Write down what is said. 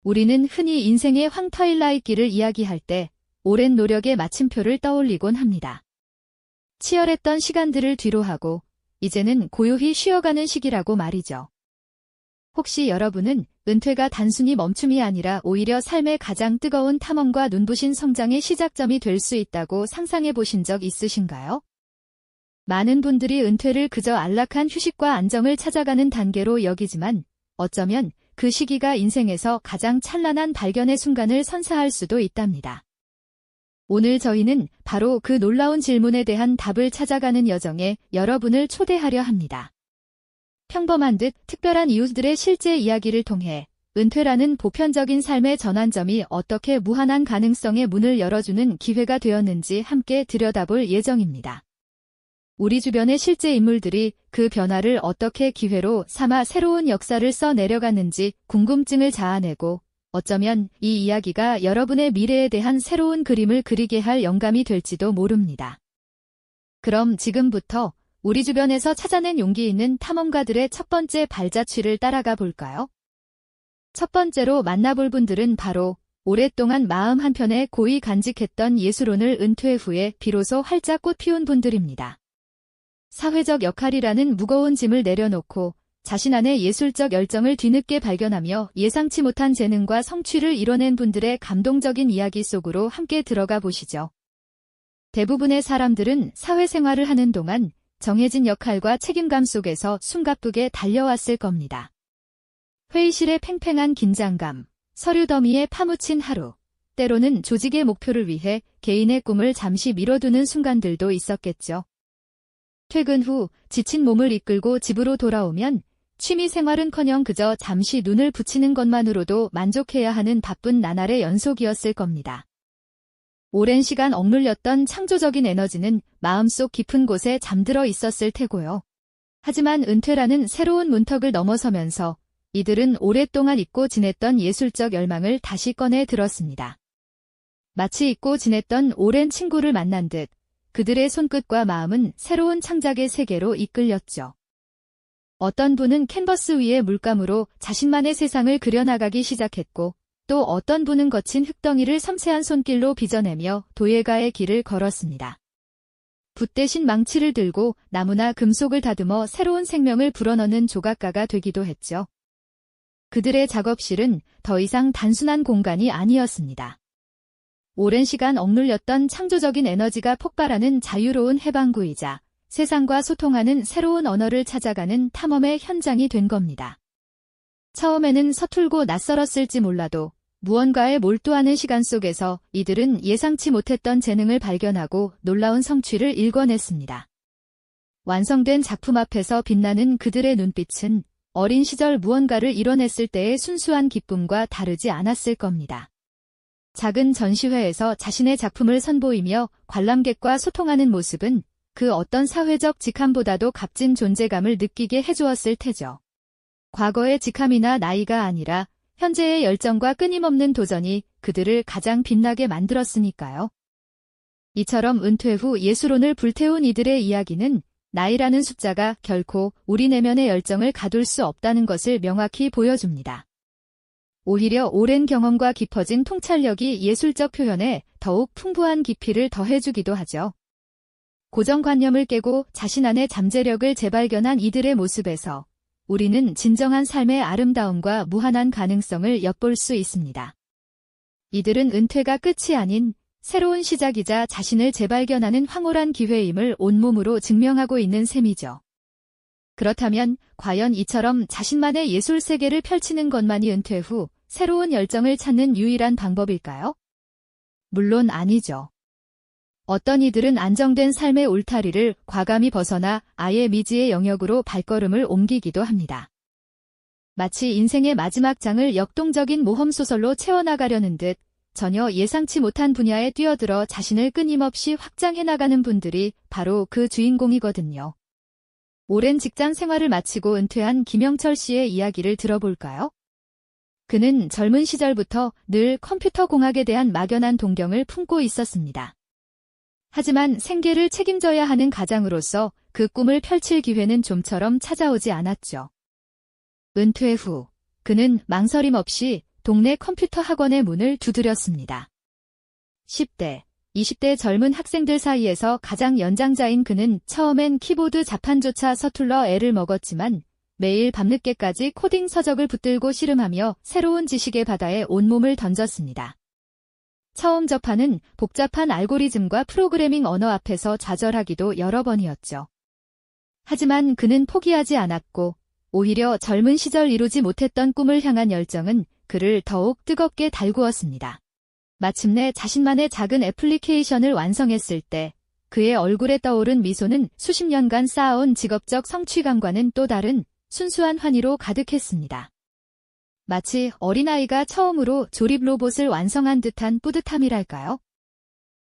우리는 흔히 인생의 황터일라이길을 이야기할 때 오랜 노력의 마침표를 떠올리곤 합니다. 치열했던 시간들을 뒤로하고 이제는 고요히 쉬어가는 시기라고 말이죠. 혹시 여러분은 은퇴가 단순히 멈춤이 아니라 오히려 삶의 가장 뜨거운 탐험과 눈부신 성장의 시작점이 될 수 있다고 상상해 보신 적 있으신가요? 많은 분들이 은퇴를 그저 안락한 휴식과 안정을 찾아가는 단계로 여기지만 어쩌면 그 시기가 인생에서 가장 찬란한 발견의 순간을 선사할 수도 있답니다. 오늘 저희는 바로 그 놀라운 질문에 대한 답을 찾아가는 여정에 여러분을 초대하려 합니다. 평범한 듯 특별한 이웃들의 실제 이야기를 통해 은퇴라는 보편적인 삶의 전환점이 어떻게 무한한 가능성의 문을 열어주는 기회가 되었는지 함께 들여다볼 예정입니다. 우리 주변의 실제 인물들이 그 변화를 어떻게 기회로 삼아 새로운 역사를 써 내려갔는지 궁금증을 자아내고 어쩌면 이 이야기가 여러분의 미래에 대한 새로운 그림을 그리게 할 영감이 될지도 모릅니다. 그럼 지금부터 우리 주변에서 찾아낸 용기 있는 탐험가들의 첫 번째 발자취를 따라가 볼까요? 첫 번째로 만나볼 분들은 바로 오랫동안 마음 한편에 고이 간직했던 예술혼을 은퇴 후에 비로소 활짝 꽃 피운 분들입니다. 사회적 역할이라는 무거운 짐을 내려놓고 자신 안의 예술적 열정을 뒤늦게 발견하며 예상치 못한 재능과 성취를 이뤄낸 분들의 감동적인 이야기 속으로 함께 들어가 보시죠. 대부분의 사람들은 사회생활을 하는 동안 정해진 역할과 책임감 속에서 숨가쁘게 달려왔을 겁니다. 회의실의 팽팽한 긴장감, 서류 더미에 파묻힌 하루, 때로는 조직의 목표를 위해 개인의 꿈을 잠시 미뤄두는 순간들도 있었겠죠. 퇴근 후 지친 몸을 이끌고 집으로 돌아오면 취미 생활은커녕 그저 잠시 눈을 붙이는 것만으로도 만족해야 하는 바쁜 나날의 연속이었을 겁니다. 오랜 시간 억눌렸던 창조적인 에너지는 마음속 깊은 곳에 잠들어 있었을 테고요. 하지만 은퇴라는 새로운 문턱을 넘어서면서 이들은 오랫동안 잊고 지냈던 예술적 열망을 다시 꺼내 들었습니다. 마치 잊고 지냈던 오랜 친구를 만난 듯 그들의 손끝과 마음은 새로운 창작의 세계로 이끌렸죠. 어떤 분은 캔버스 위에 물감으로 자신만의 세상을 그려나가기 시작했고 또 어떤 분은 거친 흙덩이를 섬세한 손길로 빚어내며 도예가의 길을 걸었습니다. 붓 대신 망치를 들고 나무나 금속을 다듬어 새로운 생명을 불어넣는 조각가가 되기도 했죠. 그들의 작업실은 더 이상 단순한 공간이 아니었습니다. 오랜 시간 억눌렸던 창조적인 에너지가 폭발하는 자유로운 해방구이자 세상과 소통하는 새로운 언어를 찾아가는 탐험의 현장이 된 겁니다. 처음에는 서툴고 낯설었을지 몰라도 무언가에 몰두하는 시간 속에서 이들은 예상치 못했던 재능을 발견하고 놀라운 성취를 일궈냈습니다. 완성된 작품 앞에서 빛나는 그들의 눈빛은 어린 시절 무언가를 이뤄냈을 때의 순수한 기쁨과 다르지 않았을 겁니다. 작은 전시회에서 자신의 작품을 선보이며 관람객과 소통하는 모습은 그 어떤 사회적 직함보다도 값진 존재감을 느끼게 해주었을 테죠. 과거의 직함이나 나이가 아니라 현재의 열정과 끊임없는 도전이 그들을 가장 빛나게 만들었으니까요. 이처럼 은퇴 후 예술혼을 불태운 이들의 이야기는 나이라는 숫자가 결코 우리 내면의 열정을 가둘 수 없다는 것을 명확히 보여줍니다. 오히려 오랜 경험과 깊어진 통찰력이 예술적 표현에 더욱 풍부한 깊이를 더해주기도 하죠. 고정관념을 깨고 자신 안의 잠재력을 재발견한 이들의 모습에서 우리는 진정한 삶의 아름다움과 무한한 가능성을 엿볼 수 있습니다. 이들은 은퇴가 끝이 아닌 새로운 시작이자 자신을 재발견하는 황홀한 기회임을 온몸으로 증명하고 있는 셈이죠. 그렇다면 과연 이처럼 자신만의 예술 세계를 펼치는 것만이 은퇴 후 새로운 열정을 찾는 유일한 방법일까요? 물론 아니죠. 어떤 이들은 안정된 삶의 울타리를 과감히 벗어나 아예 미지의 영역으로 발걸음을 옮기기도 합니다. 마치 인생의 마지막 장을 역동적인 모험소설로 채워나가려는 듯 전혀 예상치 못한 분야에 뛰어들어 자신을 끊임없이 확장해나가는 분들이 바로 그 주인공이거든요. 오랜 직장 생활을 마치고 은퇴한 김영철 씨의 이야기를 들어볼까요? 그는 젊은 시절부터 늘 컴퓨터 공학에 대한 막연한 동경을 품고 있었습니다. 하지만 생계를 책임져야 하는 가장으로서 그 꿈을 펼칠 기회는 좀처럼 찾아오지 않았죠. 은퇴 후 그는 망설임 없이 동네 컴퓨터 학원의 문을 두드렸습니다. 10대, 20대 젊은 학생들 사이에서 가장 연장자인 그는 처음엔 키보드 자판조차 서툴러 애를 먹었지만 매일 밤늦게까지 코딩 서적을 붙들고 씨름하며 새로운 지식의 바다에 온몸을 던졌습니다. 처음 접하는 복잡한 알고리즘과 프로그래밍 언어 앞에서 좌절하기도 여러 번이었죠. 하지만 그는 포기하지 않았고 오히려 젊은 시절 이루지 못했던 꿈을 향한 열정은 그를 더욱 뜨겁게 달구었습니다. 마침내 자신만의 작은 애플리케이션을 완성했을 때 그의 얼굴에 떠오른 미소는 수십 년간 쌓아온 직업적 성취감과는 또 다른 순수한 환희로 가득했습니다. 마치 어린아이가 처음으로 조립 로봇을 완성한 듯한 뿌듯함이랄까요?